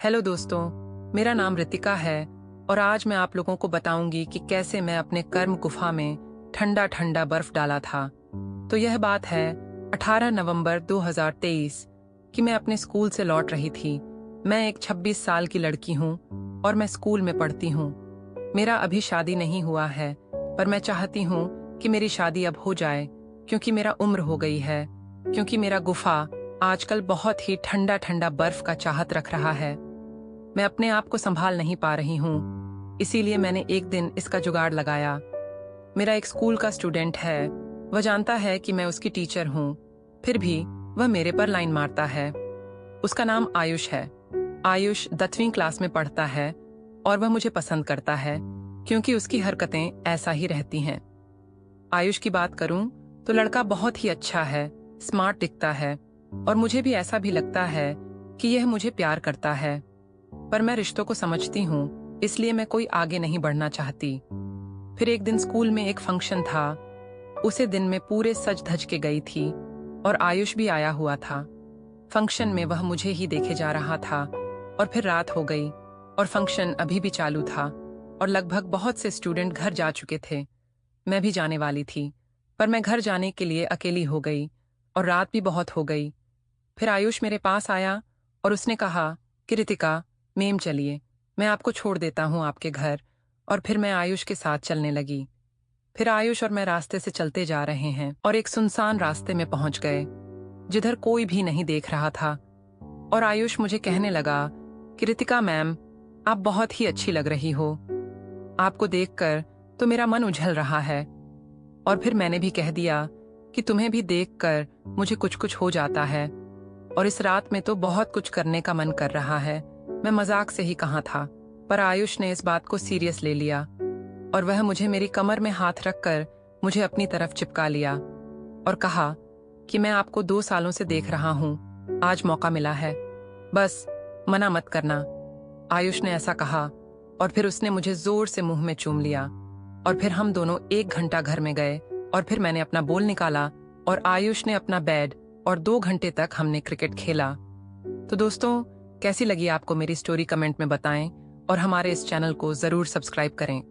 Hello दोस्तों, मेरा नाम रितिका है और आज मैं आप लोगों को बताऊंगी कि कैसे मैं अपने कर्म गुफा में ठंडा ठंडा बर्फ डाला था। तो यह बात है 18 नवंबर 2023 कि मैं अपने स्कूल से लौट रही थी। मैं एक 26 साल की लड़की हूँ और मैं स्कूल में पढ़ती हूँ। मेरा अभी शादी नहीं हुआ है, पर मैं चाहती हूँ कि मेरी शादी अब हो जाए क्योंकि मेरा उम्र हो गई है, क्योंकि मेरा गुफा आजकल बहुत ही ठंडा ठंडा बर्फ का चाहत रख रहा है। मैं अपने आप को संभाल नहीं पा रही हूँ, इसीलिए मैंने एक दिन इसका जुगाड़ लगाया। मेरा एक स्कूल का स्टूडेंट है, वह जानता है कि मैं उसकी टीचर हूँ, फिर भी वह मेरे पर लाइन मारता है। उसका नाम आयुष है। आयुष 10वीं क्लास में पढ़ता है और वह मुझे पसंद करता है क्योंकि उसकी हरकतें ऐसा ही रहती हैं। आयुष की बात करूं तो लड़का बहुत ही अच्छा है, स्मार्ट दिखता है और मुझे भी ऐसा भी लगता है कि यह मुझे प्यार करता है। पर मैं रिश्तों को समझती हूँ, इसलिए मैं कोई आगे नहीं बढ़ना चाहती। फिर एक दिन स्कूल में एक फंक्शन था। उसे दिन में पूरे सज धज के गई थी और आयुष भी आया हुआ था। फंक्शन में वह मुझे ही देखे जा रहा था और फिर रात हो गई और फंक्शन अभी भी चालू था और लगभग बहुत से स्टूडेंट घर जा चुके थे। मैं भी जाने वाली थी, पर मैं घर जाने के लिए अकेली हो गई और रात भी बहुत हो गई। फिर आयुष मेरे पास आया और उसने कहा कि रितिका, मेम चलिए, मैं आपको छोड़ देता हूँ आपके घर। और फिर मैं आयुष के साथ चलने लगी। फिर आयुष और मैं रास्ते से चलते जा रहे हैं और एक सुनसान रास्ते में पहुंच गए जिधर कोई भी नहीं देख रहा था। और आयुष मुझे कहने लगा कि रितिका मैम, आप बहुत ही अच्छी लग रही हो, आपको देखकर तो मेरा मन उछल रहा है। और फिर मैंने भी कह दिया कि तुम्हें भी देखकर मुझे कुछ कुछ हो जाता है और इस रात में तो बहुत कुछ करने का मन कर रहा है। मैं मजाक से ही कहा था, पर आयुष ने इस बात को सीरियस ले लिया और वह मुझे मेरी कमर में हाथ रखकर मुझे अपनी तरफ चिपका लिया और कहा कि मैं आपको 2 सालों से देख रहा हूँ, आज मौका मिला है, बस मना मत करना। आयुष ने ऐसा कहा और फिर उसने मुझे जोर से मुंह में चूम लिया और फिर हम दोनों 1 घंटा घर में गए और फिर मैंने अपना बॉल निकाला और आयुष ने अपना बैट और 2 घंटे तक हमने क्रिकेट खेला। तो दोस्तों, कैसी लगी आपको मेरी स्टोरी कमेंट में बताएं और हमारे इस चैनल को जरूर सब्सक्राइब करें।